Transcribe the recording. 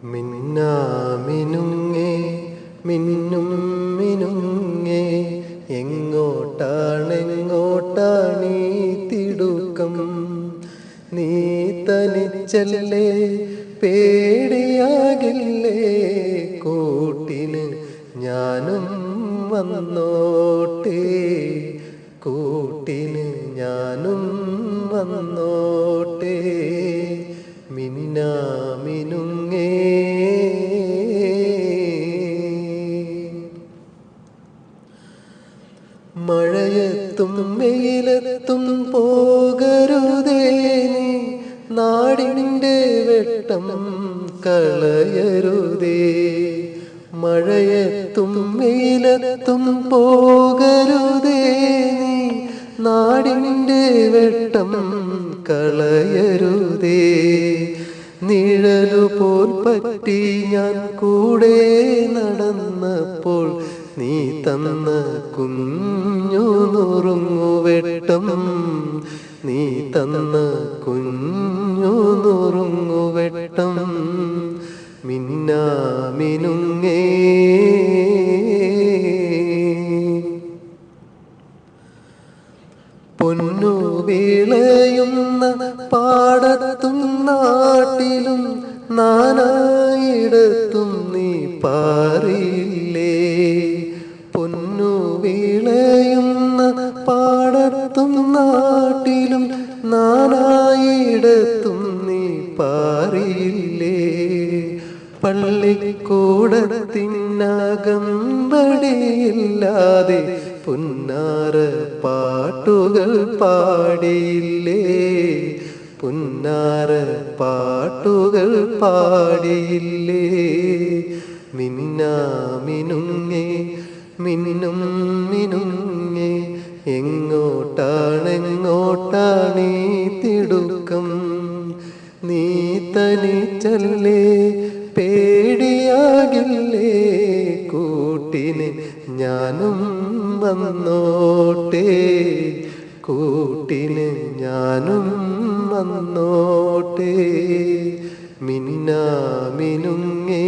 മിന്നാമിനുങ്ങേ മിന്നും മിനുങ്ങേ എങ്ങോട്ടാണെങ്ങോട്ടാണീ തിടുക്കം? നീ തനിച്ചല്ലേ, പേടിയാകില്ലേ? കൂട്ടിന് ഞാനും വന്നോട്ടെ, കൂട്ടിന് ഞാനും വന്നോട്ടെ. മിന്നാമിനുങ്ങേ മഴയത്തും വെയിലത്തും പോകരുതേ നീ, നാടിൻ്റെ വെട്ടം കളയരുതേ. മഴയത്തും വെയിലത്തും പോകരുതേ നീ, നാടിൻ്റെ വെട്ടം കളയരുതേ. നിഴലുപോൽ പറ്റി ഞാൻ കൂടെ നടന്നപ്പോൾ നീ തന്ന കുഞ്ഞു നുറുങ്ങുവെട്ടം, നീ തന്ന കുഞ്ഞു നുറുങ്ങുവെട്ടം. മിന്നാമിനുങ്ങേ പൊന്നു വിളയുന്ന പാടത്തും നാട്ടിലും നാനായിടത്തും നീ പാറിയില്ലേ. പൊന്നു വിളയുന്ന പാടത്തും നാട്ടിലും നാനായിടത്തും നീ പാറിയില്ലേ. പള്ളിക്കൂടത്തിനകമ്പടിയില്ലാതെ പുന്നാര പാട്ടുകൾ പാടിയില്ലേ, പുന്നാര പാട്ടുകൾ പാടിയില്ലേ. മിന്നാമിനുങ്ങേ മിന്നും മിനുങ്ങേ എങ്ങോട്ടാണെങ്ങോട്ടാണീ തിടുക്കം? നീ തനിച്ചല്ലേ, പേടിയാകില്ലേ? കൂട്ടിന് ഞാനും വന്നോട്ടെ, കൂട്ടിന് ഞാനും വന്നോട്ടെ. മിന്നാമിനുങ്ങേ